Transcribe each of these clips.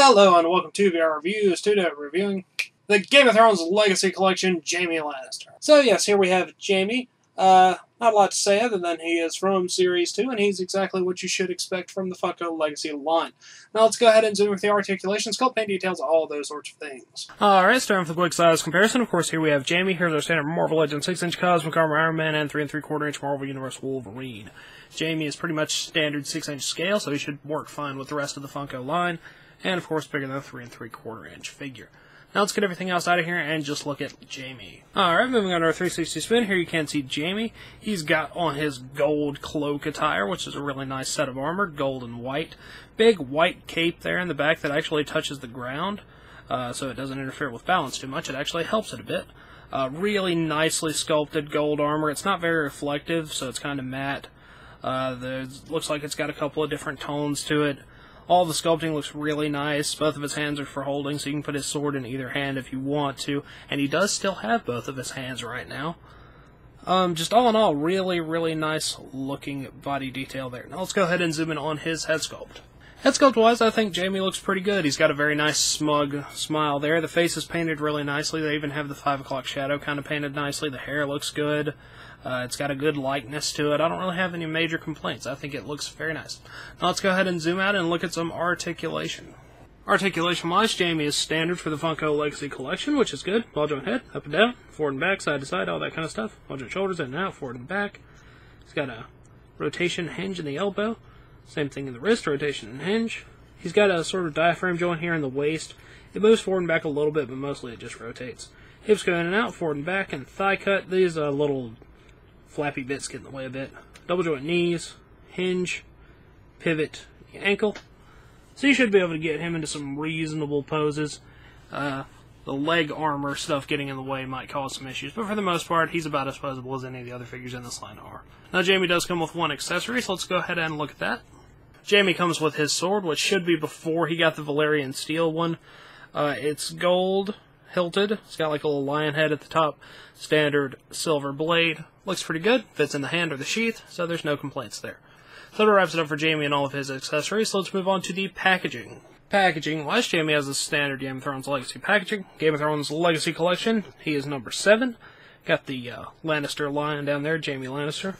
Hello and welcome to VR Reviews. Today we're reviewing the Game of Thrones Legacy Collection, Jaime Lannister. So yes, here we have Jaime. Not a lot to say other than he is from Series 2, and he's exactly what you should expect from the Funko Legacy line. Now let's go ahead and zoom with the articulation, sculpt, paint details, all those sorts of things. Alright, starting with a quick size comparison. Of course, here we have Jaime. Here's our standard Marvel Legends 6-inch Cosmic Armor Iron Man and 3 3/4-inch Marvel Universe Wolverine. Jaime is pretty much standard 6-inch scale, so he should work fine with the rest of the Funko line. And, of course, bigger than a 3 3/4-inch figure. Now let's get everything else out of here and just look at Jaime. Alright, moving on to our 360 spin. Here you can see Jaime. He's got on his gold cloak attire, which is a really nice set of armor, gold and white. Big white cape there in the back that actually touches the ground, so it doesn't interfere with balance too much. It actually helps it a bit. Really nicely sculpted gold armor. It's not very reflective, so it's kind of matte. Looks like it's got a couple of different tones to it. All the sculpting looks really nice. Both of his hands are for holding, so you can put his sword in either hand if you want to. And he does still have both of his hands right now. Just all in all, really, really nice looking body detail there. Now let's go ahead and zoom in on his head sculpt. Head sculpt-wise, I think Jaime looks pretty good. He's got a very nice, smug smile there. The face is painted really nicely. They even have the 5 o'clock shadow kind of painted nicely. The hair looks good. It's got a good likeness to it. I don't really have any major complaints. I think it looks very nice. Now let's go ahead and zoom out and look at some articulation. Articulation-wise, Jaime is standard for the Funko Legacy Collection, which is good. Ball joint head, up and down, forward and back, side to side, all that kind of stuff. Ball joint shoulders, in and out, forward and back. He's got a rotation hinge in the elbow. Same thing in the wrist, rotation and hinge. He's got a sort of diaphragm joint here in the waist. It moves forward and back a little bit, but mostly it just rotates. Hips go in and out, forward and back, and thigh cut. These little flappy bits get in the way a bit. Double joint knees, hinge, pivot, ankle. So you should be able to get him into some reasonable poses. The leg armor stuff getting in the way might cause some issues, but for the most part, he's about as posable as any of the other figures in this line are. Now, Jaime does come with one accessory, so let's go ahead and look at that. Jaime comes with his sword, which should be before he got the Valyrian steel one. It's gold hilted. It's got like a little lion head at the top. Standard silver blade. Looks pretty good. Fits in the hand or the sheath, so there's no complaints there. So that wraps it up for Jaime and all of his accessories, so let's move on to the packaging. Packaging-wise, Jaime has the standard Game of Thrones Legacy packaging. Game of Thrones Legacy Collection. He is number 7. Got the Lannister lion down there, Jaime Lannister.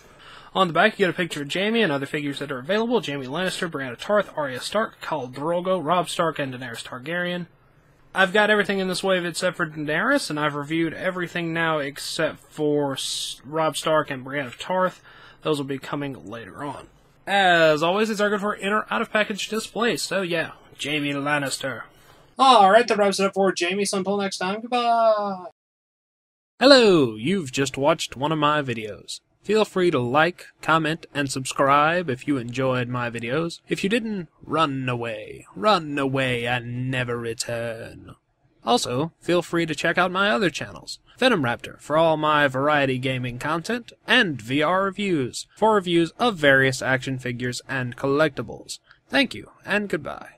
On the back, you get a picture of Jaime and other figures that are available. Jaime Lannister, Brienne of Tarth, Arya Stark, Khal Drogo, Robb Stark, and Daenerys Targaryen. I've got everything in this wave except for Daenerys, and I've reviewed everything now except for Robb Stark and Brienne of Tarth. Those will be coming later on. As always, these are good for in or out of package displays, so yeah, Jaime Lannister. Alright, that wraps it up for Jaime, so until next time, goodbye! Hello, you've just watched one of my videos. Feel free to like, comment, and subscribe if you enjoyed my videos. If you didn't, run away and never return. Also, feel free to check out my other channels, Venom Raptor for all my variety gaming content, and VR Reviews for reviews of various action figures and collectibles. Thank you, and goodbye.